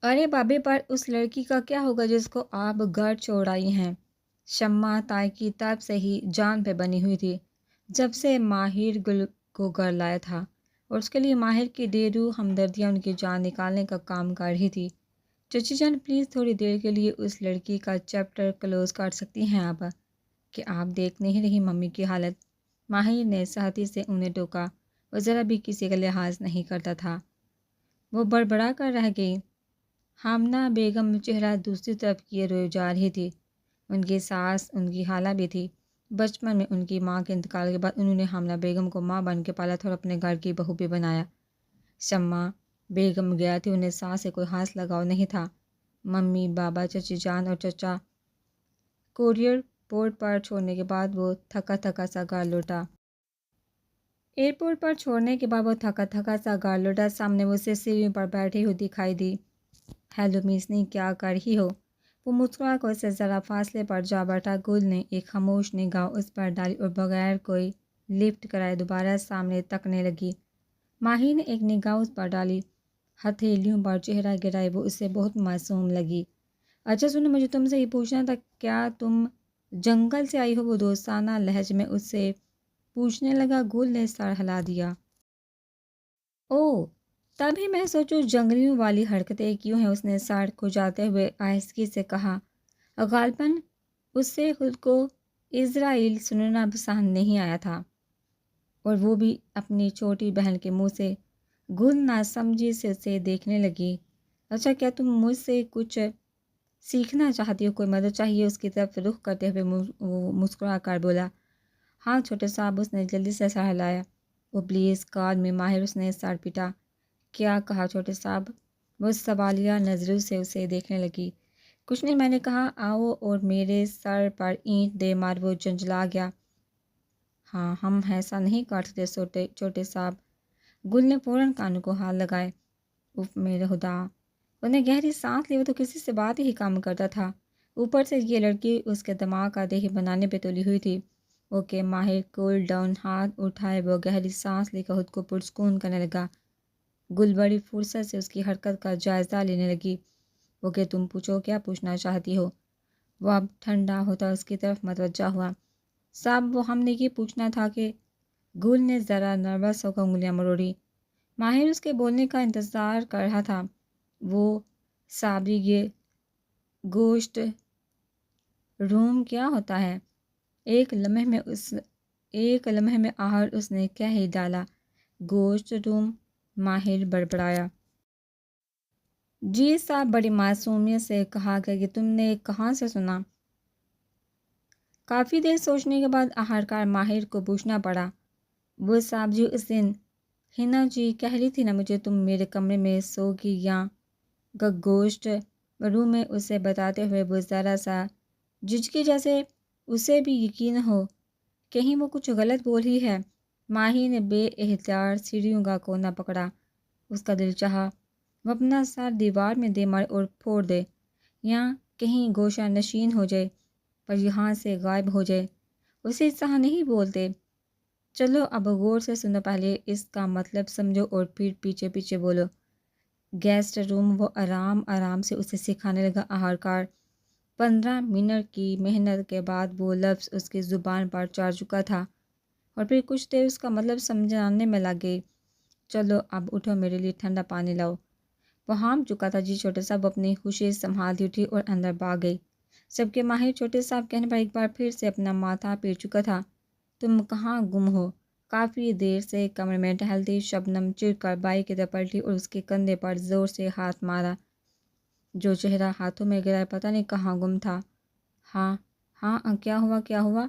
ارے بابے پر اس لڑکی کا کیا ہوگا جس کو آپ گھر چھوڑ آئی ہیں؟ شمع تائی کی طرف سے ہی جان پہ بنی ہوئی تھی جب سے ماہر گل کو گھر لایا تھا، اور اس کے لیے ماہر کی ڈیرو ہمدردیاں ان کی جان نکالنے کا کام کر رہی تھی۔ چچی جان پلیز تھوڑی دیر کے لیے اس لڑکی کا چیپٹر کلوز کر سکتی ہیں آپ؟ کہ آپ دیکھ نہیں رہی ممی کی حالت؟ ماہر نے سختی سے انہیں ٹوکا۔ وہ ذرا بھی کسی کا لحاظ نہیں کرتا تھا۔ وہ بڑبڑا کر رہ گئی۔ حامنہ بیگم چہرہ دوسری طرف کیے روئے جا رہی تھی۔ ان کی ساس ان کی خالہ بھی تھی۔ بچپن میں ان کی ماں کے انتقال کے بعد انہوں نے حامنہ بیگم کو ماں بن کے پالا تھا اور اپنے گھر کی بہو بھی بنایا۔ شمع بیگم گیا تھی، انہیں ساس سے کوئی خاص لگاؤ نہیں تھا۔ ممی، بابا، چچی جان اور چچا کوریئر پورٹ پر چھوڑنے کے بعد وہ تھکا تھکا سا گھر لوٹا۔ ایئرپورٹ پر چھوڑنے کے بعد وہ تھکا تھکا سا گھر لوٹا۔ سامنے وہ اسے سیڑھیوں پر بیٹھی ہوئی دکھائی دی۔ ہیلو میسنی، کیا کر رہی ہو؟ وہ مسکرا کر اس سے ذرا فاصلے پر جا بیٹھا۔ گل نے ایک خاموش نگاہ اس پر ڈالی اور بغیر کوئی لفٹ کرائے دوبارہ سامنے تکنے لگی۔ ماہی نے ایک نگاہ اس پر ڈالی، ہتھیلیوں پر چہرہ گرائے۔ وہ اسے بہت معصوم لگی۔ اچھا سنو، مجھے تم سے یہ پوچھنا تھا، کیا تم جنگل سے آئی ہو؟ وہ دوستانہ لہجے میں اس سے پوچھنے لگا۔ گل نے سر ہلا دیا۔ اوہ، تبھی میں سوچوں جنگلیوں والی حرکتیں کیوں ہیں؟ اس نے سر کھجاتے ہوئے آہستگی سے کہا۔ غالباً اس سے خود کو اسرائیل سننا پسند نہیں آیا تھا، اور وہ بھی اپنی چھوٹی بہن کے منہ سے۔ گل ناسمجھی سے اسے دیکھنے لگی۔ اچھا، کیا تم مجھ سے کچھ سیکھنا چاہتی ہو؟ کوئی مدد چاہیے؟ اس کی طرف رخ کرتے ہوئے وہ مسکرا کر بولا۔ ہاں چھوٹے صاحب، اس نے جلدی سے سر ہلایا۔ وہ پلیز کال می ماہر، اس نے سر پیٹا۔ کیا کہا چھوٹے صاحب؟ وہ سوالیہ نظروں سے اسے دیکھنے لگی۔ کچھ نہیں، میں نے کہا آؤ اور میرے سر پر اینٹ دے مار۔ وہ جھنجھلا گیا۔ ہاں، ہم ایسا نہیں کر سکتے چھوٹے صاحب۔ گل نے فوراً کانوں کو ہاتھ لگائے۔ اف میرے خدا! انہوں نے گہری سانس لی۔ وہ تو کسی سے بات ہی کام کرتا تھا، اوپر سے یہ لڑکی اس کے دماغ کا دیہی بنانے پہ تلی ہوئی تھی۔ اوکے ماہر، کول ڈاؤن۔ ہاتھ اٹھائے وہ گہری سانس لے کر خود کو پرسکون کرنے لگا۔ گل بڑی فرصت سے اس کی حرکت کا جائزہ لینے لگی۔ اوکے، تم پوچھو، کیا پوچھنا چاہتی ہو؟ وہ اب ٹھنڈا ہوتا اس کی طرف متوجہ ہوا۔ صاحب، وہ ہم نے یہ پوچھنا تھا کہ… گل نے ذرا نروس ہو کر انگلیاں مروڑی۔ ماہر اس کے بولنے کا انتظار کر رہا تھا۔ وہ صابری، یہ گوشت روم کیا ہوتا ہے؟ ایک لمحے میں آخر اس نے کہہ ہی ڈالا۔ گوشت روم؟ ماہر بڑبڑایا۔ جی صاحب، بڑی معصومیت سے کہا کہ یہ تم نے کہاں سے سنا؟ کافی دیر سوچنے کے بعد آخرکار ماہر کو پوچھنا پڑا۔ وہ صاحب جی، اس دن ہنا جی کہہ رہی تھی نا مجھے تم میرے کمرے میں سو گی یا گوشت روم میں؟ اسے بتاتے ہوئے وہ ذرا سا جھجکی، جیسے اسے بھی یقین ہو کہیں وہ کچھ غلط بول ہی ہے۔ ماہر نے بے اختیار سیڑھیوں کا کونا پکڑا۔ اس کا دل چاہا وہ اپنا سر دیوار میں دے مارے اور پھوڑ دے، یا کہیں گوشہ نشین ہو جائے، پر یہاں سے غائب ہو جائے۔ اسے اس طرح نہیں بولتے۔ چلو اب غور سے سنو، پہلے اس کا مطلب سمجھو اور پھر پیچھے پیچھے بولو۔ گیسٹ روم؟ وہ آرام آرام سے اسے سکھانے لگا۔ آخرکار 15 منٹ کی محنت کے بعد وہ لفظ اس کی زبان پر چڑھ چکا تھا، اور پھر کچھ دیر اس کا مطلب سمجھانے میں لگ گئی۔ چلو اب اٹھو، میرے لیے ٹھنڈا پانی لاؤ۔ وہ ہام چکا تھا۔ جی چھوٹے صاحب۔ اپنی خوشی سنبھالتی اٹھی اور اندر بھاگ گئی، جبکہ ماہر چھوٹے صاحب کہنے پر ایک بار پھر سے اپنا ماتھا پیٹ چکا تھا۔ تم کہاں گم ہو؟ کافی دیر سے کمرے میں ٹہلتی شبنم چڑھ کر بائی کی طرف پلٹی اور اس کے کندھے پر زور سے ہاتھ مارا۔ جو چہرہ ہاتھوں میں گرا، پتہ نہیں کہاں گم تھا۔ ہاں ہاں، کیا ہوا کیا ہوا؟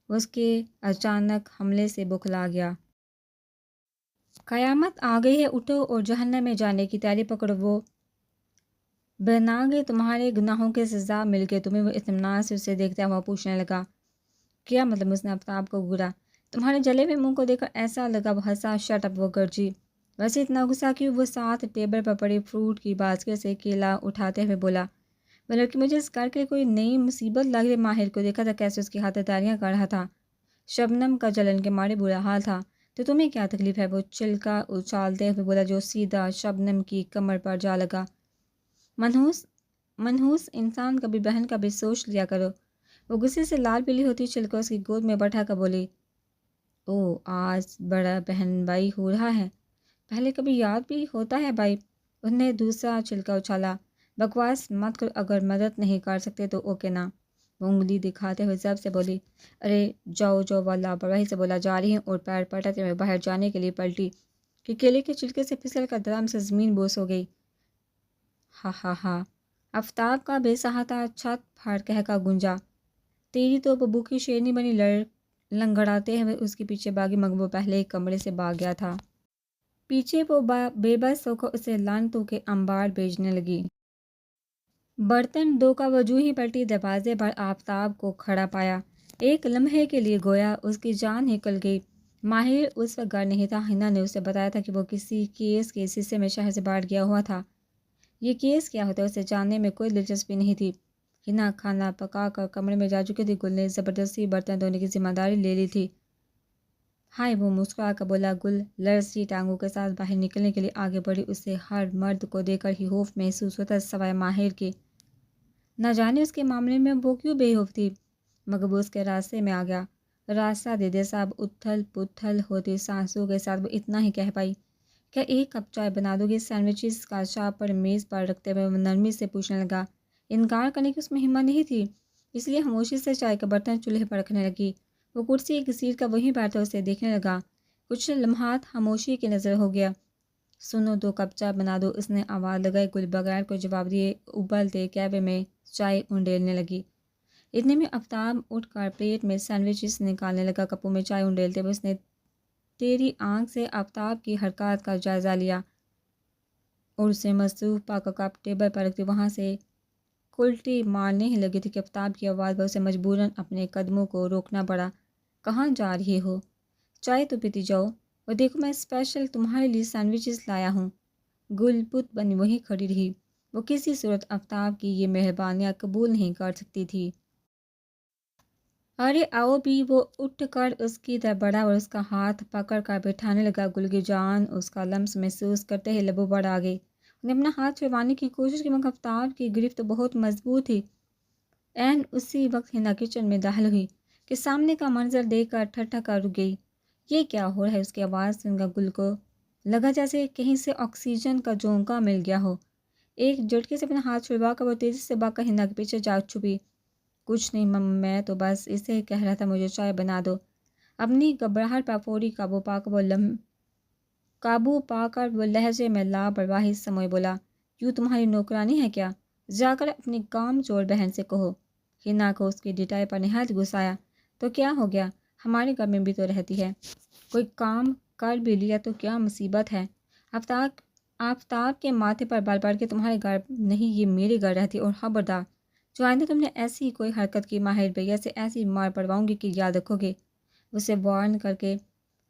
اس کے اچانک حملے سے بکھلا گیا۔ قیامت آ گئی ہے، اٹھو اور جہنم میں جانے کی تیاری پکڑو۔ وہ بناگے تمہارے گناہوں کی سزا مل گئی تمہیں؟ وہ اطمینان سے اسے دیکھتا ہوا پوچھنے لگا۔ کیا مطلب؟ اس نے آفتاب کو گھورا۔ تمہارے جلے ہوئے منہ کو دیکھ کر ایسا لگا۔ وہ ہنسا۔ شٹ اپ، وہ گرجی۔ ویسے اتنا غصہ کیوں؟ وہ ساتھ ٹیبل پر پڑی فروٹ کی باسکٹ سے کیلا اٹھاتے ہوئے بولا۔ وہ لڑکی مجھے اس گھر کے لیے کوئی نئی مصیبت لگ رہی۔ ماہر کو دیکھا تھا کیسے اس کی خاطرداریاں کر رہا تھا۔ شبنم کا جلن کے مارے برا حال تھا۔ تو تمہیں کیا تکلیف ہے؟ وہ چھلکا اچھالتے ہوئے بولا، جو سیدھا شبنم کی کمر پر جا لگا۔ منحوس منحوس انسان کبھی بہن کا بھی سوچ لیا کرو۔ وہ غصے سے لال پیلی ہوتی چل کر اس کی گود میں بیٹھا کر بولی، او آج بڑا بہن بھائی ہو رہا ہے، پہلے کبھی یاد بھی ہوتا ہے بھائی؟ اس نے دوسرا چھلکا اچھالا۔ بکواس مت کرو، اگر مدد نہیں کر سکتے تو اوکے نا۔ وہ انگلی دکھاتے ہوئے ضبط سے بولی، ارے جاؤ جاؤ، وہ لاپرواہی سے بولا جا رہی اور پیر پٹکتے ہوئے باہر جانے کے لیے پلٹی کہ کیلے کے چھلکے سے پھسل کر درام سے زمین بوس ہو گئی۔ ہا ہا ہا، آفتاب کا بے سہاتا چھت پھاڑ کہکا گونجا۔ تیری تو ببو کی شیرنی بنی، لنگڑاتے ہوئے اس کے پیچھے باغی مگر وہ پہلے ہی کمرے سے بھاگ گیا تھا۔ پیچھے وہ بے بس ہو کر اسے لعنتوں کے انبار بھیجنے لگی۔ برتن دو کا وجوہ ہی پلٹی دروازے پر آفتاب کو کھڑا پایا۔ ایک لمحے کے لیے گویا اس کی جان نکل گئی۔ ماہر اس وقت گھر نہیں تھا۔ حنا نے اسے بتایا تھا کہ وہ کسی کیس کے سلسلے میں شہر سے باہر گیا ہوا تھا۔ یہ کیس کیا ہوتا ہے اسے جاننے میں کوئی دلچسپی نہیں تھی۔ حنا کھانا پکا کر کمرے میں جا چکی تھی۔ گل نے زبردستی برتن دھونے کی ذمہ داری لے لی تھی۔ ہائے، وہ مسکرا کر بولا۔ گل لرزتی ٹانگوں کے ساتھ باہر نکلنے کے لیے آگے بڑھی۔ اسے ہر مرد کو دیکھ کر ہی خوف محسوس ہوتا سوائے ماہر کے۔ نہ جانے اس کے معاملے میں وہ کیوں بے خوف تھی، مگر وہ اس کے راستے میں آ گیا۔ راستہ دے دے صاحب۔ اتھل پتھل ہوتی سانسوں کے ساتھ وہ اتنا ہی کہہ پائی، کیا ایک کپ چائے بنا دو گے؟ سینڈوچز کا چاپ پر میز پر رکھتے ہوئے وہ نرمی سے پوچھنے لگا۔ انکار کرنے کی اس میں ہمت نہیں تھی، اس لیے خاموشی سے چائے کا برتن چولہے پر رکھنے لگی۔ وہ کرسی گھسیٹ کر وہیں بیٹھا اسے دیکھنے لگا۔ کچھ لمحات خاموشی کی نظر ہو گیا۔ سنو، 2 کپ چائے بنا دو، اس نے آواز لگائی۔ گل بغیر کوئی جواب دیے ابلتے کیوے میں چائے انڈیلنے لگی۔ اتنے میں آفتاب اٹھ کر پلیٹ میں سینڈوچز نکالنے لگا۔ کپوں میں چائے انڈیلتے ہوئے اس نے تیری آنکھ سے آفتاب کی حرکات کا جائزہ لیا اور اسے مصروف پا کر کپ ٹیبل پر رکھ دی۔ وہاں سے کلٹی مارنے ہی لگی تھی کہ آفتاب کی آواز پر اسے مجبوراً اپنے قدموں کو روکنا پڑا۔ کہاں جا رہی ہو؟ چائے تو پیتی جاؤ، اور دیکھو میں اسپیشل تمہارے لیے سینڈوچز لایا ہوں۔ گل بت بنی وہیں کھڑی رہی۔ وہ کسی صورت آفتاب کی یہ مہربانیاں قبول نہیں کر سکتی تھی۔ ارے آؤ بھی، وہ اٹھ کر اس کی طرف بڑھا اور اس کا ہاتھ پکڑ کر بٹھانے لگا۔ گل کی جان اس کا لمس محسوس کرتے ہی لبوں پر آ گئی۔ اس نے اپنا ہاتھ چھڑوانے کی کوشش کی مگر آفتاب کی گرفت بہت مضبوط تھی۔ عین اسی وقت حنا کچن میں داخل ہوئی کہ سامنے کا منظر دیکھ کر ٹھٹھکا رک گئی۔ یہ کیا ہو رہا ہے؟ اس کی آواز سن کر گل کو لگا جیسے کہیں سے آکسیجن کا جھونکا مل گیا ہو۔ ایک جھٹکے سے اپنا ہاتھ چھڑوا کر وہ تیزی سے بھاگ کر حنا کے پیچھے جا چھپی۔ کچھ نہیں مم، میں تو بس اسے کہہ رہا تھا مجھے چائے بنا دو۔ اپنی گھبراہٹ پر فوری قابو پا کر وہ لہجے میں لاپرواہی سموئے بولا، یوں تمہاری نوکرانی ہے کیا؟ جا کر اپنی کام چور بہن سے کہو۔ حنا کو اس کی ڈٹائی پر نہایت غصہ آیا۔ تو کیا ہو گیا؟ ہمارے گھر میں بھی تو رہتی ہے، کوئی کام کر بھی لیا تو کیا مصیبت ہے؟ آفتاب کے ماتھے پر بال پڑ کے تمہارے گھر نہیں، یہ میرے گھر رہتی، اور خبردار جو آئندہ تم نے ایسی کوئی حرکت کی ماہر بھیا سے ایسی مار پڑواؤں گی کہ یاد رکھو گے۔ اسے وارن کر کے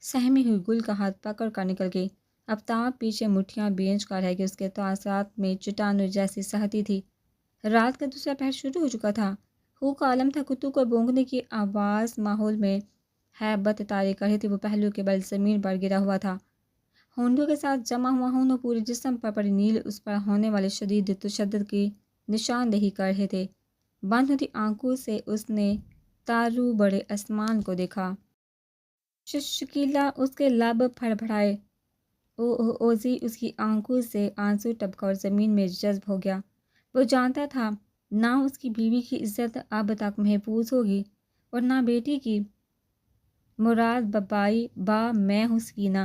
سہمی ہوئی گل کا ہاتھ پکڑ کر نکل گئی۔ آفتاب پیچھے مٹھیاں بھینج کر رہ گئی۔ اس کے تاثرات میں چٹانوں جیسی سختی تھی۔ رات کا دوسرا پہر شروع ہو چکا تھا۔ ہو کا عالم تھا۔ کتوں کو بھونکنے کی آواز ماحول میں ہیبت طاری کر رہی تھی۔ وہ پہلو کے بل زمین پر گرا ہوا تھا۔ ہونٹوں کے ساتھ جمع ہوا خون اور پورے جسم پر پڑی نیل اس پر ہونے والے شدید تشدد کی نشاندہی کر رہے تھے۔ بند ہوتی آنکھوں سے اس نے تارو بڑے آسمان کو دیکھا۔ شکیلا اس کے لب پھڑپھڑائے۔ اوزی اس کی آنکھوں سے آنسو ٹپکا اور زمین میں جذب ہو گیا۔ وہ جانتا تھا نہ اس کی بیوی کی عزت اب تک محفوظ ہوگی اور نہ بیٹی کی۔ مراد با میں ہوں سکینہ۔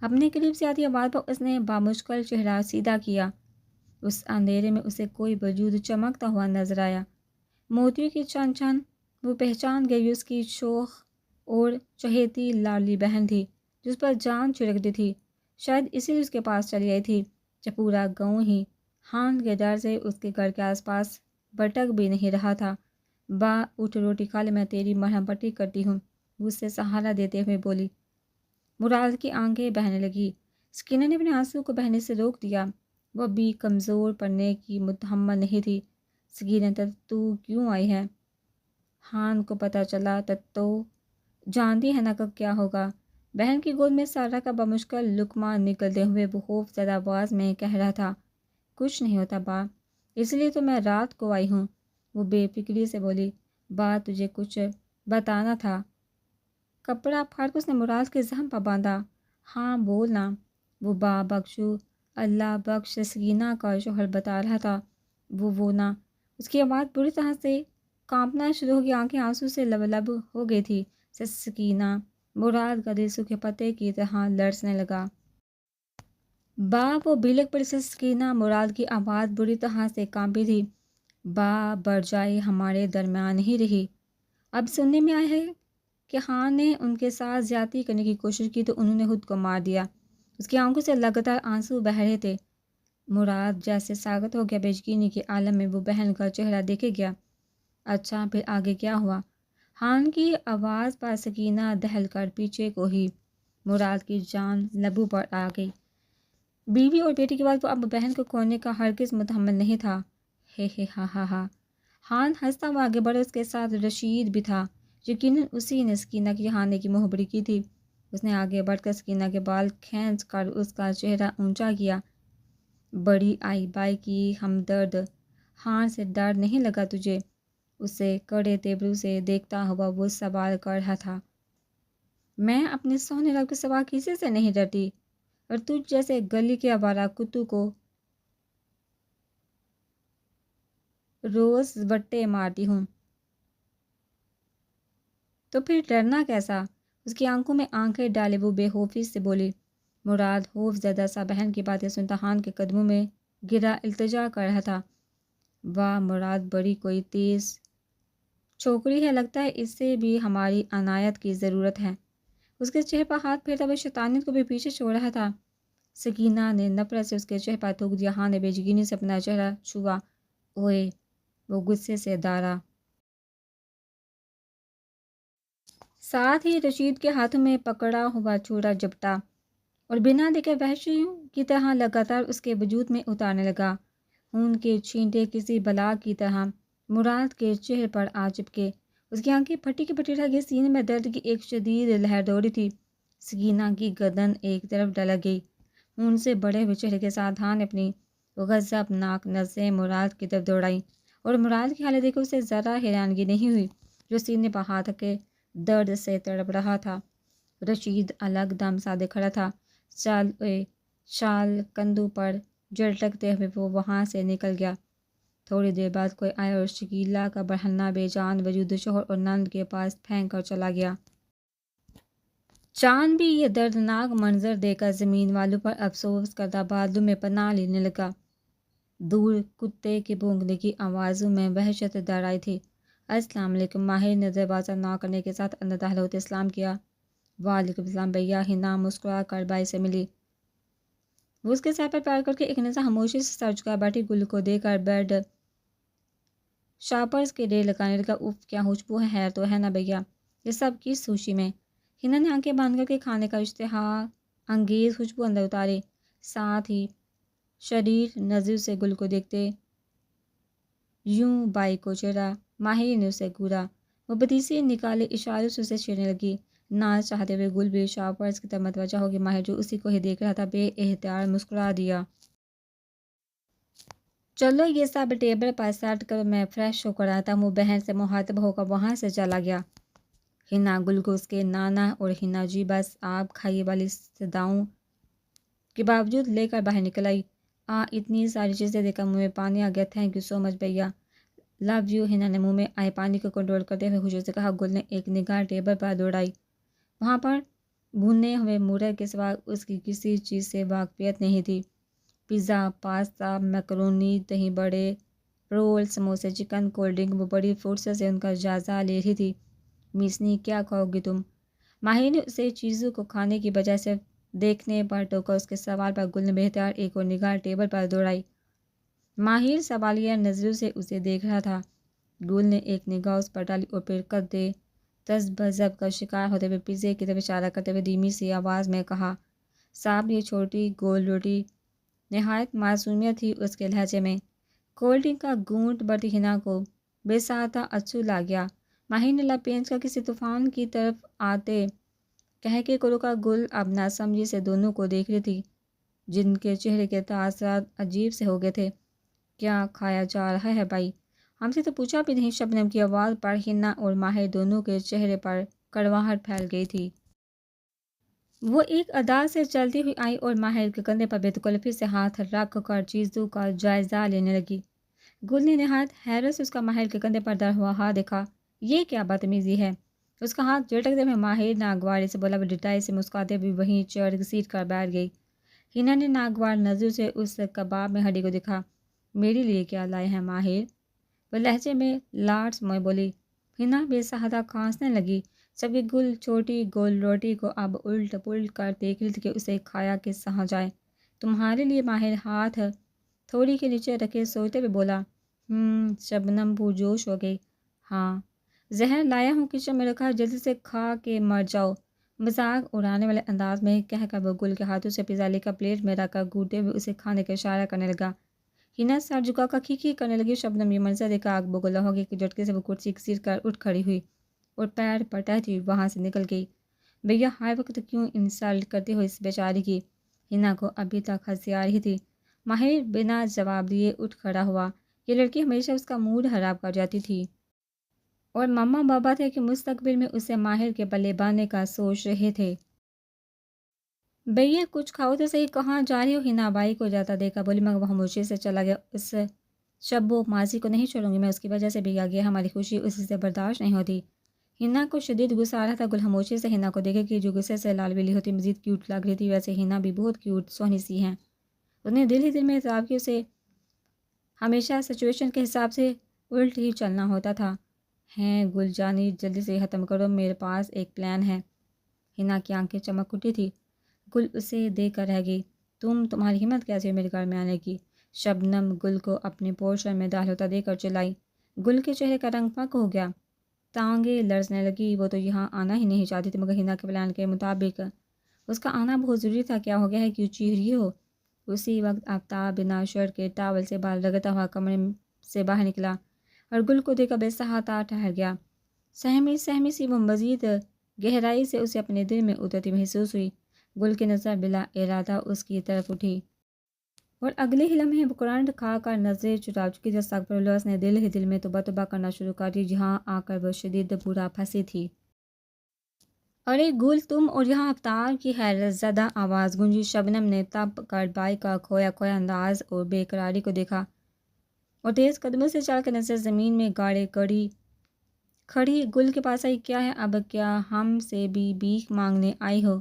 اپنے قریب سے آتی آواز پر اس نے بامشکل چہرہ سیدھا کیا۔ اس اندھیرے میں اسے کوئی وجود چمکتا ہوا نظر آیا۔ موتیوں کی چھن چھن۔ وہ پہچان گئی اس کی شوخ اور چہیتی لاڈلی بہن تھی جس پر جان چھڑکتی تھی۔ شاید اسی لیے اس کے پاس چلی آئی تھی جب پورا گاؤں ہی ہان کے ڈر سے اس کے گھر کے آس پاس بھٹک بھی نہیں رہا تھا۔ با اٹھ روٹی کھا لے، میں تیری مرہم پٹی کرتی ہوں، وہ اسے سہارا دیتے ہوئے بولی۔ مراد کی آنکھیں بہنے لگی۔ سکینہ نے اپنے آنسو کو بہنے سے روک دیا۔ وہ بھی کمزور پڑنے کی متحمل نہیں تھی۔ سکینہ تو کیوں آئی ہے؟ ہان کو پتہ چلا تو جانتی ہے نا کب کیا ہوگا۔ بہن کی گود میں سارا کا بمشکل لقمہ نکلتے ہوئے وہ خوف زدہ آواز میں کہہ رہا تھا، کچھ نہیں ہوتا با، اس لیے تو میں رات کو آئی ہوں۔ وہ بے فکری سے بولی، بات تجھے کچھ بتانا تھا۔ کپڑا پھاڑ کر اس نے مراد کے زخم پر باندھا۔ ہاں بولنا۔ وہ با بخشو اللہ بخش سکینہ کا شوہر بتا رہا تھا۔ وہ نا اس کی آواز بری طرح سے کانپنا شروع ہو گیا، آنکھیں آنسو سے لبلب ہو گئی تھی۔ سکینہ، مراد کا دل سوکھے پتے کی طرح لرزنے لگا۔ با وہ بلک پڑی۔ سکینہ، مراد کی آواز بری طرح سے کانپی تھی۔ با برجائے ہمارے درمیان نہیں رہی۔ اب سننے میں آیا ہے کہ خان نے ان کے ساتھ زیادتی کرنے کی کوشش کی تو انہوں نے خود کو مار دیا۔ اس کی آنکھوں سے لگاتار آنسو بہہ رہے تھے۔ مراد جیسے ساخت ہو گیا، بے یقینی کے عالم میں وہ بہن کا چہرہ دیکھے گیا۔ اچھا پھر آگے کیا ہوا؟ خان کی آواز پر سکینہ دہل کر پیچھے کو ہی۔ مراد کی جان لبوں پر آ گئی۔ بیوی اور بیٹی کے بعد وہ اب بہن کو کھونے کا ہرگز متحمل نہیں تھا۔ ہے ہا ہا ہا۔ خان ہنستا ہوا آگے بڑھا، اس کے ساتھ رشید بھی تھا۔ یقیناً اسی نے سکینہ کی خانے کی مخبری کی تھی۔ اس نے آگے بڑھ کر سکینہ کے بال کھینچ کر اس کا چہرہ اونچا کیا۔ بڑی آئی بائی کی ہمدرد، خان سے ڈر نہیں لگا تجھے؟ اسے کڑے تیوروں سے دیکھتا ہوا وہ سوال کر رہا تھا۔ میں اپنے سونے رب کے سوا کسی سے نہیں ڈرتی، اور تجھ جیسے گلی کے آوارہ کتوں کو روز وٹے مارتی ہوں، تو پھر ڈرنا کیسا؟ اس کی آنکھوں میں آنکھیں ڈالے وہ بے خوفی سے بولی۔ مراد خوف زدہ سا بہن کی باتیں سنتا خان کے قدموں میں گرا التجا کر رہا تھا۔ واہ مراد، بڑی کوئی تیز چھوکری ہے، لگتا ہے اس سے بھی ہماری عنایت کی ضرورت ہے۔ اس کے چہرے پر ہاتھ پھیرتا وہ شیطانیت کو بھی پیچھے چھوڑ رہا تھا۔ سکینہ نے نفرت سے اس کے چہرے پر تھوک دیا۔ خان نے بے یقینی سے اپنا چہرہ چھوا۔ اوئے، وہ غصے سے دارا۔ ساتھ ہی رشید کے ہاتھوں میں پکڑا ہوا چھوڑا جھپٹا اور بنا دیکھے وحشیوں کی طرح لگاتار اس کے وجود میں اتارنے لگا۔ خون کے چھینٹے کسی بلا کی طرح مراد کے چہرے پر آ چپکے۔ اس کی آنکھیں پھٹی کی پھٹی رہ گئی، سینے میں درد کی ایک شدید لہر دوڑی تھی۔ سکینہ کی گردن ایک طرف ڈھلک گئی۔ خون سے بڑے ہوئے چہرے کے ساتھ خان نے اپنی غضبناک نظریں مراد کی طرف دوڑائیں، اور مراد کی حالت دیکھ کر اسے ذرا حیرانگی نہیں ہوئی، جو سینے پر ہاتھ کے درد سے تڑپ رہا تھا۔ رشید الگ دم سادے کھڑا تھا، شال کندھوں پر جھٹکتے ہوئے وہ وہاں سے نکل گیا۔ تھوڑی دیر بعد کوئی آیا اور شکیلہ کا برہنہ بے جان وجود شوہر اور نند کے پاس پھینک کر چلا گیا۔ چاند بھی یہ دردناک منظر دیکھ کر زمین والوں پر افسوس کردہ بادلوں میں پناہ لینے لگا۔ دور کتے کے بھونکنے کی آوازوں میں وحشت در آئی تھی۔ السلام علیکم، ماہر نے دروازہ ناک کرنے کے ساتھ اندر داخل ہوتے اسلام کیا۔ وعلیکم السلام بھیا، ہنا مسکرا کر بھائی سے ملی۔ وہ اس کے سر پر پیار کر کے ایک نظر خاموشی سے سر جھکا بیٹھی گل کو دیکھ کر بیڈ شاپرز کے ڈھیر لگانے لگا۔ اف کیا خوشبو ہے، خیر تو ہے نا بھیا؟ یہ سب کی سوشی میں؟ ہنا نے آنکھیں باندھ کر کے کھانے کا اشتہا انگیز خوشبو اندر اتاری، ساتھ ہی شریر نظر سے گل کو دیکھتے یوں بائی کو چیرا۔ ماہر نے اسے گورا۔ وہ بدیسی نکالے اشاروں سے اسے چھیڑنے لگی۔ ناز چاہتے ہوئے گل بھی شاپرز کی طرف متوجہ ہو گئی۔ ماہر جو اسی کو ہی دیکھ رہا تھا بے اختیار مسکرا دیا۔ چلو یہ سب ٹیبل پر سیٹ کرو، میں فریش ہو کر آتا ہوں۔ وہ بہن سے مخاطب ہو کر وہاں سے چلا گیا۔ ہنا گل کو اس کے نانا اور ہنا جی بس آپ کھائیے والی صداؤں کے باوجود لے کر باہر نکل آئی۔ اتنی ساری چیزیں دیکھ کر منہ میں پانی آ گیا۔ تھینک یو سو مچ بھیا، لو یو۔ ہنا نے منہ میں آئے پانی کو کنٹرول کرتے ہوئے خوشی سے کہا۔ گل نے ایک نگاہ ٹیبل پر دوڑائی۔ وہاں پر بھنے ہوئے مرغ کے سوا اس کی کسی چیز سے واقفیت نہیں تھی۔ پیزا، پاستا، میکرونی، دہی بڑے، رول، سموسے، چکن، کولڈ ڈرنک۔ وہ بڑی فرصت سے ان کا جائزہ لے رہی تھی۔ میسنی، کیا کھاؤ گی تم؟ ماہر نے اسے چیزوں کو کھانے کی بجائے صرف دیکھنے پر ٹوکا۔ اس کے سوال پر گل نے بے اختیار ایک اور نگاہ ٹیبل پر دوڑائی۔ ماہر سوالیہ نظروں سے اسے دیکھ رہا تھا۔ گل نے ایک نگاہ اس پر ڈالی اور پھر قدرے تذبذب کا شکار ہوتے ہوئے پیزے کی طرف اشارہ کرتے ہوئے دھیمی سی آواز میں کہا، صاحب یہ چھوٹی گول روٹی۔ نہایت معصومیت تھی اس کے لہجے میں۔ کولڈ ڈرنک کا گھونٹ بڑھتی ہنا کو بے ساختہ اچھو لا گیا۔ ماہر نے لب پینچ کر کسی طوفان کی طرف آتے کہکے کو روکا۔ گل اب ناسمجھی سے دونوں کو دیکھ رہی تھی، جن کے چہرے کے تاثرات عجیب سے ہو گئے تھے۔ کیا کھایا جا رہا ہے بھائی؟ ہم سے تو پوچھا بھی نہیں۔ شبنم کی آواز پر ہنا اور ماہر دونوں کے چہرے پر کڑواہٹ پھیل گئی تھی۔ وہ ایک ادا سے چلتی ہوئی آئی اور ماہر کے کندھے پر بے تکلفی سے ہاتھ رکھ کر چیزوں کا جائزہ لینے لگی۔ گل نے نہایت حیرت سے اس کا ماہر کے کندھے پر دھرا ہوا ہاتھ دیکھا۔ یہ کیا بدتمیزی ہے؟ اس کا ہاتھ جھٹکتے ہوئے ماہر ناگواری سے بولا۔ وہ ڈٹائی سے مسکراتے ہوئے وہیں چڑھ گھسیٹ کر بیٹھ گئی۔ ہنا نے ناگوار نظر سے اس کباب میں ہڈی کو دیکھا۔ میرے لیے کیا لائے ہیں ماہر؟ وہ لہجے میں لاٹس موئے بولی۔ ہنا بے سہادہ کھانسنے لگی، جبکہ گل چھوٹی گول روٹی کو اب الٹ پلٹ کر دیکھ رہی تھی کہ اسے کھایا کس طرح جائے۔ تمہارے لیے ماہر ہاتھ تھوڑی کے نیچے رکھے سوچتے ہوئے بولا۔ شبنم پرجوش ہو گئی۔ ہاں، زہر لایا ہوں، کچن میں رکھا ہے، جلدی سے کھا کے مر جاؤ۔ مذاق اڑانے والے انداز میں کہہ کر وہ گل کے ہاتھوں سے پیزا لے کر پلیٹ میں رکھ کر گھونٹتے ہوئے اسے کھانے کا اشارہ کرنے لگا۔ ہنا سر جھکا کر کھی کرنے لگی۔ شبنم یہ منظر دیکھ کر آگ بگولا ہو گئی کہ جھٹکے سے وہ کرسی گھسیٹ کر اٹھ کھڑی ہوئی اور پیر پٹکتی ہوئی وہاں سے نکل گئی۔ بھیا ہر وقت کیوں انسلٹ کرتے ہو اس بیچاری کی؟ ہنا کو ابھی تک ہنسی آ رہی تھی۔ ماہر بنا جواب دیے اٹھ کھڑا ہوا۔ یہ لڑکی ہمیشہ اس کا موڈ خراب کر جاتی تھی، اور مما بابا تھے کہ مستقبل میں اسے ماہر کے پلے باندھنے کا سوچ رہے تھے۔ بھیا کچھ کھاؤ تو صحیح، کہاں جا رہی ہو؟ ہنا بائی کو جاتا دیکھا بولی، مگر وہ خاموشی سے چلا گیا۔ اس شب و ماضی کو نہیں چھوڑوں گی میں، اس کی وجہ سے بھیگا گیا، ہماری خوشی اسی سے برداشت نہیں ہوتی۔ ہنا کو شدید غصہ آ رہا تھا۔ گل خاموشی سے ہنا کو دیکھے کہ جو غصے سے لال بیلی ہوتی مزید کیوٹ لگ رہی تھی، ویسے ہنا بھی بہت کیوٹ سونی سی ہیں۔ اس نے دل ہی دل میں اعتراف کی اسے ہمیشہ سچویشن کے حساب سے الٹ ہی چلنا ہوتا تھا۔ ہیں گل جانی، جلدی سے ختم کرو، میرے پاس ایک پلان ہے۔ ہنا کی آنکھیں چمک اٹھی تھی۔ گل اسے دیکھ کر رہ گئی۔ تمہاری ہمت کیسے ہوئی میرے گھر میں آنے کی؟ شبنم گل کو اپنے پورشن میں داخل ہوتا دیکھ کر چلائی۔ گل کے چہرے کا رنگ پھک ہو گیا، ٹانگیں لرزنے لگی۔ وہ تو یہاں آنا ہی نہیں چاہتی تھی، مگر ہنا کے پلان کے مطابق اس کا آنا بہت ضروری تھا۔ کیا ہو گیا ہے، کیوں چیخ رہی ہو؟ اسی وقت آفتاب بنا شرٹ کے ٹاول سے بال رگڑتا ہوا کمرے سے باہر نکلا اور گل کو دیکھ کر بے سہاتا ٹھہر گیا۔ سہمی سی وہ مزید گہرائی سے اسے اپنے دل میں اترتی محسوس ہوئی۔ گل کی نظر بلا ارادہ اس کی طرف اٹھی اور اگلے ہی لمحے وہ کرنٹ کھا کر نظریں چرا چکی تھی۔ استغفر اللہ، اس نے دل ہی دل میں توبہ توبہ کرنا شروع کر دی، جہاں آ کر وہ شدید برا پھنسی تھی۔ ارے گل تم! اور یہاں آفتاب کی حیرت زدہ آواز گونجی۔ شبنم نے تب کر بھائی کا کھویا کھویا انداز اور بے قراری کو دیکھا اور تیز قدموں سے چل کر نظر زمین میں گاڑے کھڑی گل کے پاس آئی۔ کیا ہے اب؟ کیا ہم سے بھی بھیک مانگنے آئی ہو؟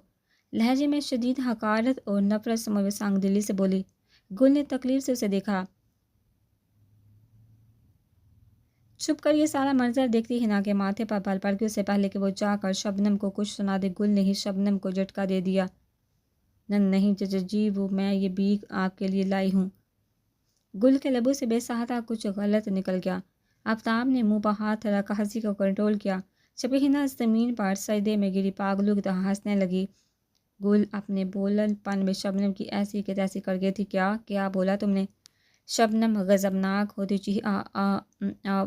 لہجے میں شدید حقارت اور نفرت سمے سنگ دلی سے بولی۔ گل نے تکلیف سے اسے دیکھا، چھپ کر یہ سارا منظر دیکھتی ہنا کے ماتھے پر بال پڑ گئی۔ اس سے پہلے کہ وہ جا کر شبنم کو کچھ سنا دے، گل نے ہی شبنم کو جھٹکا دے دیا۔ نہیں چچا جی، وہ میں یہ بھیک آپ کے لیے لائی ہوں۔ گل کے لبوں سے بے سہاتا کچھ غلط نکل گیا۔ آفتاب نے منہ پر ہاتھ رکھ کر ہنسی کو کنٹرول کیا، جبکہ ہنا زمین پر سجدے میں گری پاگلوں کی طرح ہنسنے لگی۔ گل اپنے بولن پن میں شبنم کی ایسی کی تیسی کر گئی تھی۔ کیا بولا تم نے؟ شبنم غضبناک ہوتی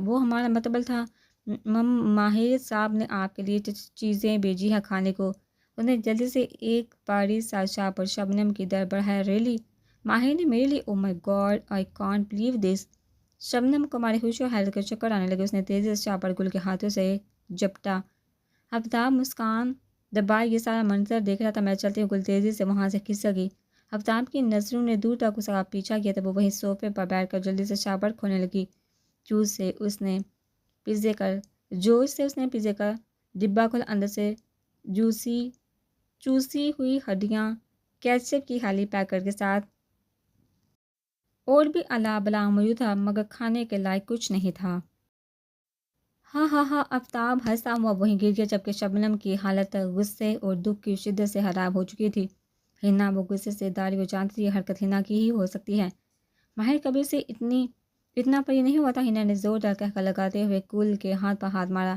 وہ ہمارا مطلب تھا ماہر صاحب نے آپ کے لیے چیزیں بھیجی ہیں کھانے کو۔ اس نے جلدی سے ایک باری سازشاہ پر شبنم کی در بڑھایا۔ ریلی؟ ماہر نے میرے لیے؟ Oh my god, I can't believe this. Shabnam کو ہماری خوشی اور حیرت کے چکر آنے لگے۔ اس نے تیزی سے شاہ پر گل کے ہاتھوں سے جپٹا۔ آفتاب مسکان دبائے یہ سارا منظر دیکھ رہا تھا۔ میں چلتی ہوں، گل تیزی سے وہاں سے کھسک گئی۔ آفتاب کی نظروں نے دور تک اس کا پیچھا کیا، تب وہ وہیں صوفے پر بیٹھ کر جلدی سے شاہ پر کھولنے لگی۔ جوش سے اس نے پیزے کا ڈبہ کھولا۔ اندر سے چوسی ہوئی ہڈیاں، کیچپ کی خالی پیکٹ کے ساتھ اور بھی الا بلا موجود تھا، مگر کھانے کے لائق کچھ نہیں تھا۔ ہاں ہاں ہاں، آفتاب ہنستا ہوا وہیں گر گیا، جبکہ شبنم کی حالت غصے اور دکھ کی شدت سے خراب ہو چکی تھی۔ ہنا وہ غصے سے داری، وہ جانتی تھی یہ حرکت ہنا کی ہی ہو سکتی ہے۔ ماہر کبھی سے اتنا پری نہیں ہوا تھا۔ ہنا نے زوردار کہکہ لگاتے ہوئے گل کے ہاتھ پر ہاتھ مارا۔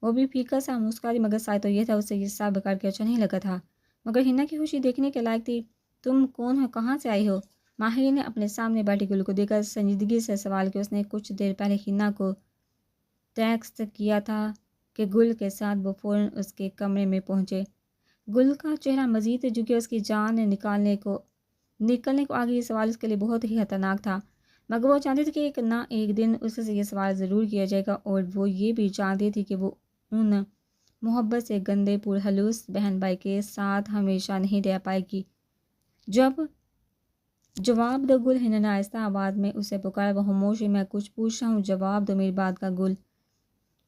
وہ بھی پھیکا سا مسکرائی، مگر سائے تو یہ تھا اسے یہ سب کر کے اچھا نہیں لگا تھا، مگر ہنا کی خوشی دیکھنے کے لائق تھی۔ تم کون ہو؟ کہاں سے آئی ہو؟ ماہر نے اپنے سامنے بیٹھی گل کو دیکھ کر سنجیدگی سے سوال کیا۔ اس نے کچھ دیر پہلے ہنا کو ٹیکسٹ کیا تھا کہ گل کے ساتھ وہ فوراً اس کے کمرے میں پہنچے۔ گل کا چہرہ مزید جھک گیا، اس کی جان نکلنے کو آ گئی۔ یہ سوال اس کے لیے بہت ہی خطرناک تھا، مگر وہ چاہتی تھی کہ ایک دن اس سے یہ سوال ضرور کیا جائے گا، اور وہ یہ بھی چاہتی تھی کہ وہ ان محبت سے گندے پرہلوس بہن بھائی کے ساتھ ہمیشہ نہیں رہ پائے گی۔ جب جواب دو گل، ہند نے آہستہ آواز میں اسے پکارا۔ وہ خاموشی میں کچھ پوچھ رہا ہوں، جواب دو میری بات کا گل۔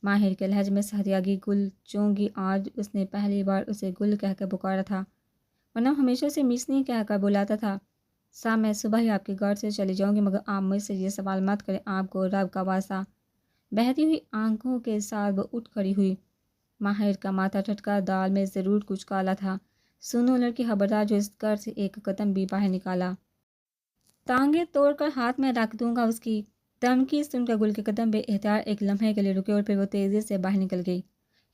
ماہر کے لہجے میں سہریاگی گل چونکہ آج اس نے پہلی بار اسے گل کہہ کر پکارا تھا، ورنہ ہمیشہ اسے مسنی کہہ کر بلاتا تھا۔ صاحب میں صبح ہی آپ کے گھر سے چلی جاؤں گی، مگر آپ مجھ سے یہ سوال مت کریں، آپ کو رب کا واسطہ۔ بہتی ہوئی آنکھوں کے ساتھ وہ اٹھ کھڑی ہوئی۔ ماہر کا ماتھا ٹھٹکا، دال میں ضرور کچھ کالا تھا۔ سنو لڑکی، خبردار جو اس گھر سے ایک قدم بھی باہر نکالا، ٹانگیں توڑ کر ہاتھ میں رکھ دوں گا۔ اس کی دھمکی سن کر گل کے قدم بے اختیار ایک لمحے کے لیے رکے، اور پھر وہ تیزی سے باہر نکل گئی۔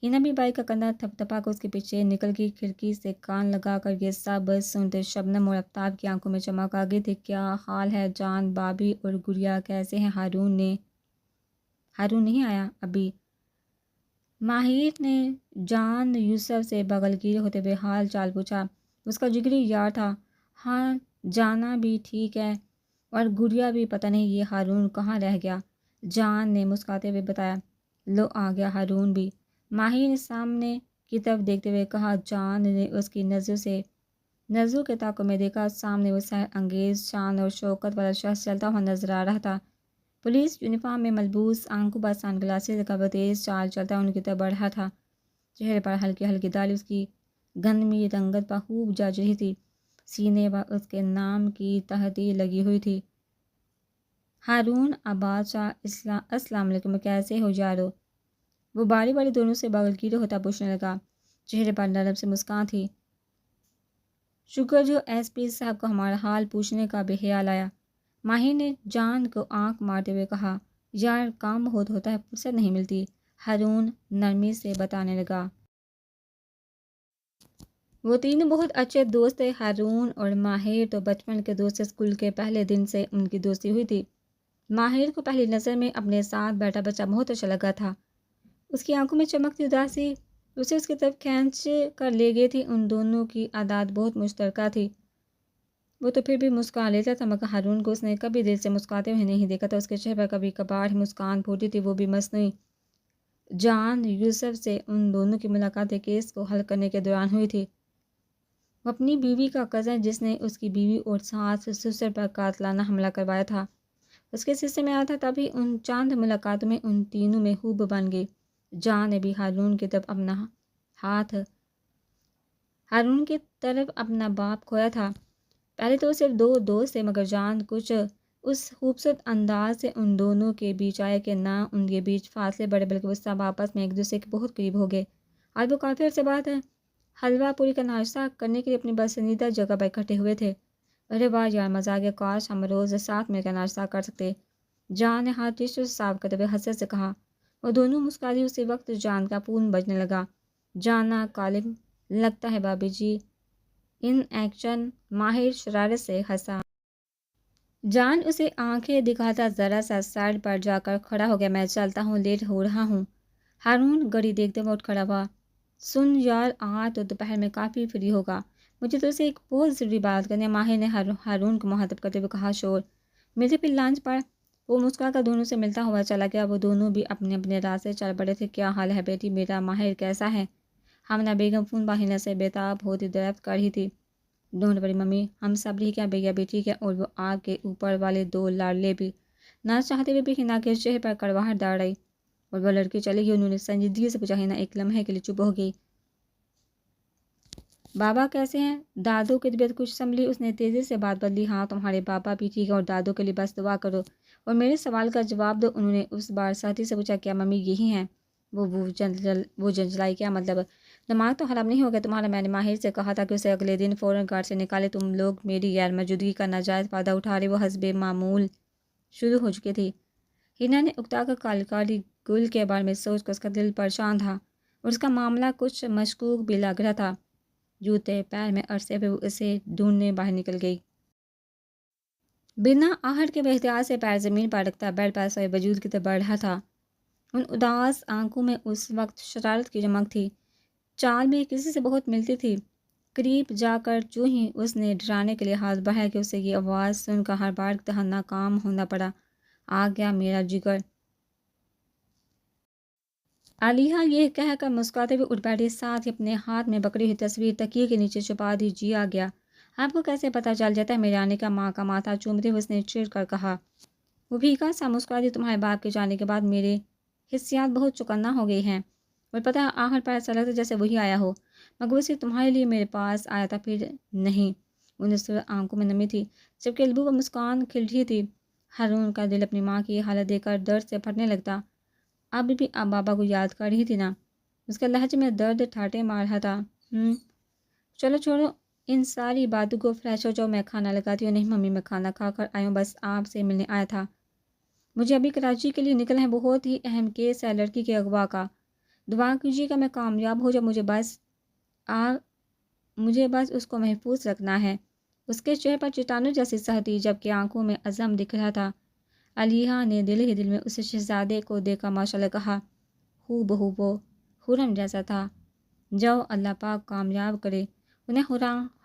ہینا بھی بائی کا کندھا تھپ تھپا کر اس کے پیچھے نکل گئی۔ کھڑکی سے کان لگا کر یہ سب سنتے شبنم اور آفتاب کی آنکھوں میں چمک آ گئی تھی۔ کیا حال ہے جان، بابی اور گڑیا کیسے ہیں؟ ہارون نہیں آیا ابھی؟ ماہر نے جان یوسف سے بغل گیر ہوتے ہوئے حال چال پوچھا۔ اس کا جگری یار تھا۔ ہاں جانا بھی ٹھیک ہے، اور گڑیا بھی، پتہ نہیں یہ ہارون کہاں رہ گیا، جان نے مسکراتے ہوئے بتایا۔ لو آ گیا ہارون بھی، ماہر نے سامنے کی طرف دیکھتے ہوئے کہا۔ جان نے اس کی نظروں کے تعاقب میں دیکھا۔ سامنے وہ سحر انگیز شان اور شوکت والا شخص چلتا ہوا نظر آ رہا تھا، پولیس یونیفارم میں ملبوس، آنکھوں پر سن گلاسز لگا ہوا، تیز چال چلتا ان کی طرف بڑھ رہا تھا۔ چہرے پر ہلکی ہلکی داڑھی اس کی گندمی رنگت پر خوب جچ رہی تھی، سینے پر اس کے نام کی تہتی لگی ہوئی تھی۔ ہارون عباد شاہ، السلام علیکم، کیسے ہو یارو؟ وہ باری باری دونوں سے بغل گیر ہوتا پوچھنے لگا، چہرے پر نرم سے مسکان تھی۔ شکر جو ایس پی صاحب کو ہمارا حال پوچھنے کا بھی خیال آیا، ماہر نے جان کو آنکھ مارتے ہوئے کہا۔ یار کام بہت ہوتا ہے، فرصت نہیں ملتی، ہارون نرمی سے بتانے لگا۔ وہ تینوں بہت اچھے دوست تھے، ہارون اور ماہر تو بچپن کے دوست، اسکول کے پہلے دن سے ان کی دوستی ہوئی تھی۔ ماہر کو پہلی نظر میں اپنے ساتھ بیٹھا بچہ بہت اچھا لگا تھا۔ اس کی آنکھوں میں چمکتی اداسی اسے اس کی طرف کھینچ کر لے گئی تھی۔ ان دونوں کی عادات بہت مشترکہ تھی۔ وہ تو پھر بھی مسکرا لیتا تھا، مگر ہارون کو اس نے کبھی دل سے مسکراتے ہوئے نہیں دیکھا تھا۔ اس کے چہرے پر کبھی کبھار ہی مسکان پھوٹی تھی، وہ بھی مصنوعی۔ جان یوسف سے ان دونوں کی ملاقات ایک کیس کو حل کرنے کے دوران ہوئی تھی۔ وہ اپنی بیوی کا کزن، جس نے اس کی بیوی اور ساس سسر پر قاتلانہ حملہ کروایا تھا، اس کے سلسلے میں آیا تھا، تبھی ان چند ملاقاتوں میں ان تینوں میں خوب بن گئی۔ جان نے بھی ہارون کی طرف اپنا باپ کھویا تھا۔ پہلے تو صرف دو دوست تھے، مگر جان کچھ اس خوبصورت انداز سے ان دونوں کے بیچ آیا کہ نہ ان کے بیچ فاصلے بڑھے، بلکہ وہ سب آپس میں ایک دوسرے کے بہت قریب ہو گئے۔ آج وہ کافی عرصے بعد حلوہ پوری کا ناشتہ کرنے کے لیے اپنی پسندیدہ جگہ پر اکٹھے ہوئے تھے۔ ارے واہ یار، مزہ آ گیا، کاش ہم روز ساتھ مل کر ناشتہ کر سکتے، جان نے ہاتھ ٹشو سے صاف کرتے ہوئے حسرت سے کہا۔ وہ دونوں مسکرائی۔ اسی وقت جان کا فون بجنے لگا۔ جانا کالنگ، لگتا ہے بابی جی ان ایکشن، ماہر شرارت سے ہنسا۔ جان اسے آنکھیں دکھاتا ذرا سا سائڈ پر جا کر کھڑا ہو گیا۔ میں چلتا ہوں، لیٹ ہو رہا ہوں۔ ہارون گھڑی دیکھتے ہوئے اٹھ کھڑا ہوا۔ سن یار، آج تو دوپہر میں کافی فری ہوگا، مجھے تو اسے ایک بہت ضروری بات کرنی ہے، ماہر نے ہارون کو مخاطب کرتے ہوئے کہا۔ شور ملتے پھر لنچ پر؟ وہ مسکرا کر دونوں سے ملتا ہوا چلا گیا۔ وہ دونوں بھی اپنے اپنے راستے چل پڑے تھے۔ کیا حال ہے بیٹی میرا؟ ماہر کیسا ہے؟ ہمنا بیگم فون پر ہینا سے بےتاب ہوتی دریافت کر رہی تھی۔ ڈونٹ وری ممی، ہم سب ٹھیک ہیں، بھیا بھی ٹھیک ہے، اور وہ آپ کے اوپر والے دو لاڈلے بھی۔ نہ چاہتے ہوئے بھی ہینا کے چہرے پر کڑواہٹ داڑ آئی، اور وہ لڑکی چلی گئی۔ انہوں نے سنجیدگی سے پوچھا۔ ہینا ایک لمحے کے لیے چپ ہو گئی۔ بابا کیسے ہیں؟ دادو کی طبیعت کچھ سنبھلی؟ اس نے تیزی سے بات بدلی۔ ہاں تمہارے بابا بھی ٹھیک ہے، اور دادو کے لیے بس دعا کرو، اور میرے سوال کا جواب دو۔ انہوں نے اس بار سختی سے پوچھا۔ کیا ممی یہی ہیں؟ وہ جنجلائی۔ کیا مطلب؟ دماغ تو خراب نہیں ہو گیا تمہارا؟ میں نے ماہر سے کہا تھا کہ اسے اگلے دن فوراً گھر سے نکالے، تم لوگ میری غیر موجودگی کا ناجائز فائدہ اٹھا رہے۔ وہ حسب معمول شروع ہو چکی تھی۔ ہینا نے اکتا کر کال کالی۔ گل کے بارے میں سوچ کر اس کا دل پریشان تھا، اور اس کا معاملہ کچھ مشکوک بھی لگ رہا تھا۔ جوتے پیر میں عرصے پہ وہ اسے ڈھونڈنے باہر نکل گئی۔ بنا آہٹ کے وہ احتیاط سے پیر زمین پر رکھتا بیڈ پر سوئے وجود کی طرف بڑھ رہا تھا۔ ان اداس آنکھوں میں اس وقت شرارت کی چمک تھی، چال بھی کسی سے بہت ملتی تھی۔ قریب جا کر جو ہی اس نے ڈرانے کے لیے ہاتھ بڑھایا کہ اسے یہ آواز سن کر ہر بار کی طرح ناکام ہونا پڑا۔ آ گیا میرا جگر۔ عالیہ یہ کہہ کر مسکراتے ہوئے اٹھ بیٹھی، ساتھ ہی اپنے ہاتھ میں پکڑی ہوئی تصویر تکیے کے نیچے چھپا دی۔ جی آ گیا۔ آپ کو کیسے پتہ چل جاتا ہے میرے آنے کا؟ ماں کا ماتھا چومتے ہوئے اس نے چڑھ کر کہا۔ وہ پھیکا سا مسکرا دی۔ تمہارے باپ کے جانے کے بعد میرے حسیات بہت چکنا ہو گئی ہیں، اور پتہ ہے آخر پر ایسا لگتا جیسے وہی آیا ہو، مگر وہ صرف تمہارے لیے میرے پاس آیا تھا، پھر نہیں۔ انہیں صرف آنکھوں میں نمی تھی جبکہ لبوں پر مسکان کھل رہی تھی۔ ہارون کا دل اپنی ماں کی یہ حالت دیکھ کر درد سے پھٹنے لگتا۔ اب بھی آپ بابا کو یاد کر رہی تھی نا؟ اس کے لہجے میں درد ٹھاٹے مار رہا تھا۔ چلو چھوڑو ان ساری باتوں کو، فریش ہو جاؤ، میں کھانا لگاتی ہوں۔ نہیں ممی، میں کھانا کھا کر آئی ہوں، بس آپ سے ملنے آیا تھا۔ مجھے ابھی کراچی کے لیے نکلنا ہے، بہت ہی اہم کیس ہے لڑکی کے اغوا کا۔ دعا کیجیے گا میں کامیاب ہو جاؤں، مجھے بس اس کو محفوظ رکھنا ہے۔ اس کے چہرے پر چٹانوں جیسی سختی تھی جبکہ آنکھوں میں عزم دکھ رہا تھا۔ علیہ نے دل ہی دل میں اس شہزادے کو دیکھا ماشاءاللہ کہا، ہو بہو وہ خرم جیسا تھا۔ جاؤ اللہ پاک کامیاب کرے انہیں۔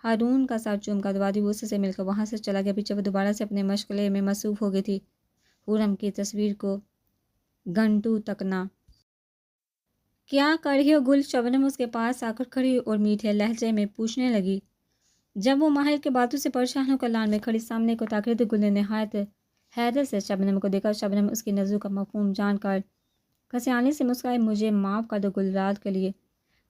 ہارون کا سر چوم کر دعا دی، وہ اس سے مل کر وہاں سے چلا گیا۔ پیچھے وہ دوبارہ سے اپنے مشغلے میں مصروف ہو گئی تھی، خرم کی تصویر کو گھنٹوں تکنا۔ کیا کر رہی ہو گل؟ شبنم اس کے پاس آ کر کھڑی اور میٹھے لہجے میں پوچھنے لگی۔ جب وہ ماہر کے باتوں سے پریشان ہو کر لان میں کھڑی سامنے کو تاک رہی تھی، گل نے نہایت حیرت سے شبنم کو دیکھا۔ شبنم اس کی نظروں کا مفہوم جان کر کسیانی سے مسکرائی۔ مجھے معاف کر دو گل، رات کے لیے۔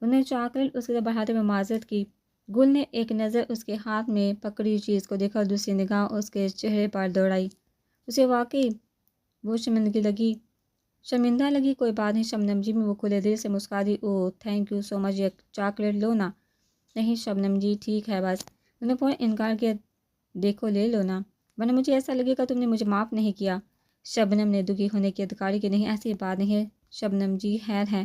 انہیں چاکلیٹ اس کی طرف بڑھاتے ہوئے معذرت کی۔ گل نے ایک نظر اس کے ہاتھ میں پکڑی چیز کو دیکھا اور دوسری نگاہ اس کے چہرے پر دوڑائی۔ اسے واقعی وہ شرمندہ لگی۔ کوئی بات نہیں شبنم جی، میں وہ کھلے دل سے مسکرا دی۔ اوہ تھینک یو سو مچ، ایک چاکلیٹ لو نا۔ نہیں شبنم جی ٹھیک ہے بس۔ انہوں نے فوراً انکار کیا۔ دیکھو لے لو نا، ورنہ مجھے ایسا لگے گا تم نے مجھے معاف نہیں کیا۔ شبنم نے دکھی ہونے کی اداکاری کی۔ نہیں ایسی بات نہیں ہے شبنم جی، خیر ہے۔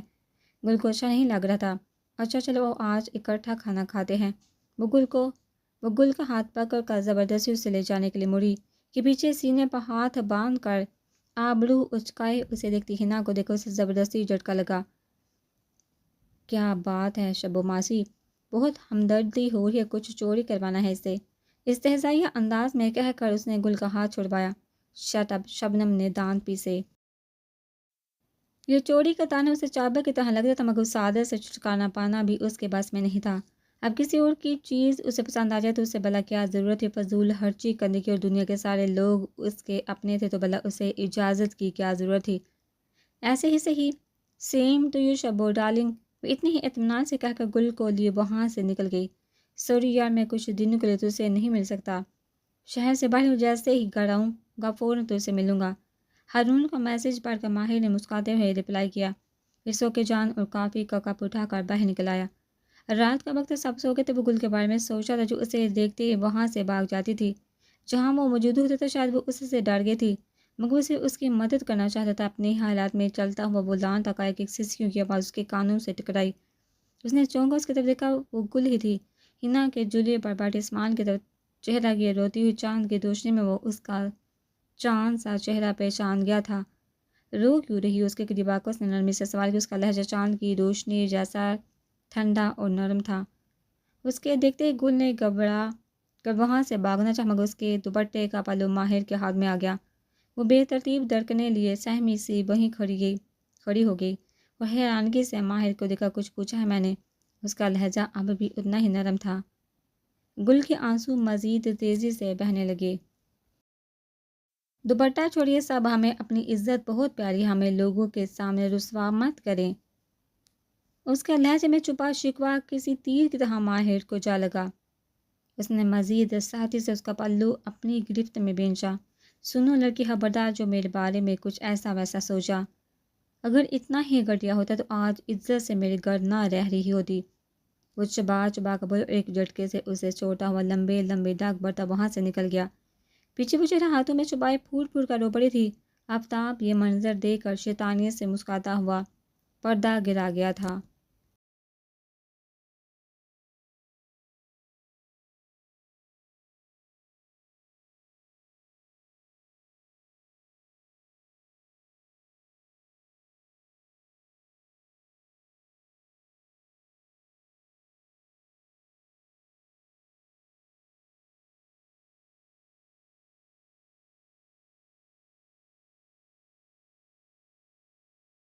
گل کو اچھا نہیں لگ رہا تھا۔ اچھا چلو آج اکٹھا کھانا کھاتے ہیں۔ وہ گل کا ہاتھ پکڑ کر زبردستی اسے لے جانے کے لیے مڑی کہ پیچھے سینے پر ہاتھ باندھ کر آبرو اچکائے اسے دیکھتی حنا کو دیکھو اسے زبردستی جھٹکا لگا۔ کیا بات ہے شبو ماسی، بہت ہمدردی ہو رہی ہے، کچھ چوری کروانا ہے اسے، استہزائیہ انداز میں کہہ کر اس نے گل کا ہاتھ چھڑوایا۔ شٹ اپ، شبنم نے دانت پیسے۔ یہ چوری کا تانا اسے چابک کی طرح لگ رہا تھا، مگر اس عادت سے چھٹکارا پانا بھی اس کے بس میں نہیں تھا۔ اب کسی اور کی چیز اسے پسند آ جائے تو اسے بھلا کیا ضرورت ہے فضول خرچی کرنے کی، اور دنیا کے سارے لوگ اس کے اپنے تھے تو بھلا اسے اجازت کی کیا ضرورت تھی۔ ایسے ہی صحیح، same to you Shabbo darling, وہ اتنی ہی اطمینان سے کہہ کر گل کو لیے وہاں سے نکل گئی۔ سوری یار، میں کچھ دنوں کے لیے تو سے نہیں مل سکتا، شہر سے باہر جیسے ہی گھر آؤں گا فوراً تو اسے ملوں گا۔ ہارون کا میسج پڑھ کر ماہر نے مسکراتے ہوئے رپلائی کیا۔ پھر سو کے جان اور کافی کا کپ اٹھا کر باہر نکل آیا۔ رات کا وقت سب سو گئے تھے، وہ گل کے بارے میں سوچا تھا جو اسے دیکھتے ہی وہاں سے بھاگ جاتی تھی۔ جہاں وہ موجود ہوتا تھا شاید وہ اس سے ڈر گئی تھی، مگر اسے اس کی مدد کرنا چاہتا تھا۔ اپنے حالات میں چلتا ہوا وہ لان تک آیا کہ ایک سسکیوں کی آواز اس کے کانوں سے ٹکرائی۔ اس نے چونکا اس کی طرف دیکھا، وہ گل ہی تھی، حنا کے جولیے پر بیٹھے آسمان کی طرف چہرہ کیے روتی ہوئی چاند کی روشنی میں وہ اس کا چاند سا چہرہ پہچان گیا تھا۔ رو کیوں رہی ہو؟ اس کے قریب آ کر اس نے نرمی سے سوال کیا۔ اس کا لہجہ چاند کی روشنی جیسا ٹھنڈا اور نرم تھا۔ اس کے دیکھتے ہی گل نے گھبرا کر وہاں سے بھاگنا چاہا، مگر اس کے دوپٹے کا پلو ماہر کے ہاتھ میں آ گیا۔ وہ بے ترتیب دھڑکنے لیے سہمی سی وہیں کھڑی ہو گئی اور حیرانگی سے ماہر کو دیکھا۔ کچھ پوچھا ہے میں نے؟ اس کا لہجہ اب بھی اتنا ہی نرم تھا۔ گل کے آنسو مزید تیزی سے بہنے لگے۔ دوپٹہ چھوڑیے سب، ہمیں اپنی عزت بہت پیاری، ہمیں لوگوں کے سامنے رسوا مت کریں۔ اس کے لہجے میں چھپا شکوہ کسی تیر کی طرح ماہر کو جا لگا۔ اس نے مزید سختی سے اس کا پلو اپنی گرفت میں بھینچا۔ سنو لڑکی خبردار جو میرے بارے میں کچھ ایسا ویسا سوچا، اگر اتنا ہی گھٹیا ہوتا تو آج عزت سے میرے گھر نہ رہ رہی ہوتی۔ وہ چبا کر بول ایک جھٹکے سے اسے چھوڑتا ہوا لمبے لمبے ڈاک بڑھتا وہاں سے نکل گیا۔ پیچھے وہ چہرہ ہاتھوں میں چھپائے پھوٹ پھوٹ کر رو پڑی تھی۔ آفتاب یہ منظر دیکھ کر شیطانیت سے مسکراتا ہوا پردہ گرا گیا تھا۔